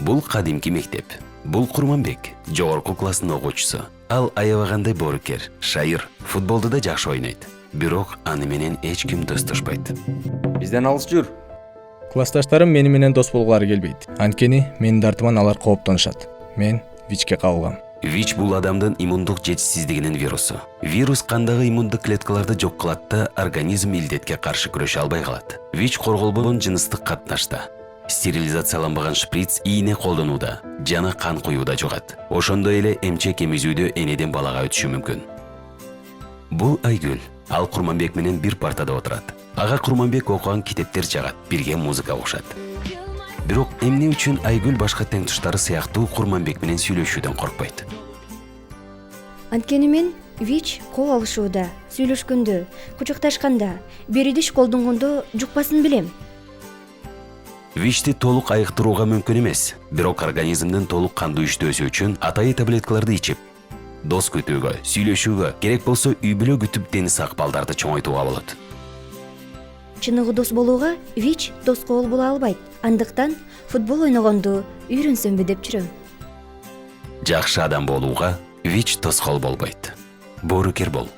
Бул кадимки мектеп. Бул Курманбек, жогорку класстын окуучусу. Ал аябагандай боорукер, шайыр, футболду да жакшы ойнойт. Бирок аны менен эч ким достошпойт. Бизден алыс жүр. Классташтарым мени менен дос болгулары келбейт. Анткени менин дартыман алар кооптонушат. Мен ВИЧке кабылгам. ВИЧ бул адамдын иммундук жетишсиздигинин вирусу. Вирус кандагы иммундук клеткаларды жок кылат да организм илдетке каршы күрөшө албай калат. ВИЧ корголбогон жыныстык катнашта, стерилизацияланбаган шприц ийне колдонууда жана кан куюуда жугат. Ошондой эле эмчек эмизүүдө энеден балага өтүшү мүмкүн. Бул Айгүл. Ал Курманбек менен бир партада отурат. Ага Курманбек окуган китептер жагат, бирге музыка окушат. Бирок эмне үчүн Айгүл башка тең туштары сыяктуу Курманбек менен сүйлөшүүдөн коркпойт? Анткени мен ВИЧ кол алышууда, сүйлөшкөндө, кучакташканда, беридиш колдонгондо жукпасын билем. ВИЧти толук айыктырууга мүмкүн эмес, бирок организмдин толук кандуу иштөөсү үчүн атайы таблеткаларды ичип, дос күтүүгө, сүйлөшүүгө, керек болсо үй бүлө күтүп дени сак балдарды чоңойтууга болот. Чыныгы дос болууга ВИЧ дос кол боло албайт. Андыктан футбол ойногонду үйрөнсөмбү деп жүрөм. Жакшы адам болууга ВИЧ тоскоол болбойт. Боорукер бол.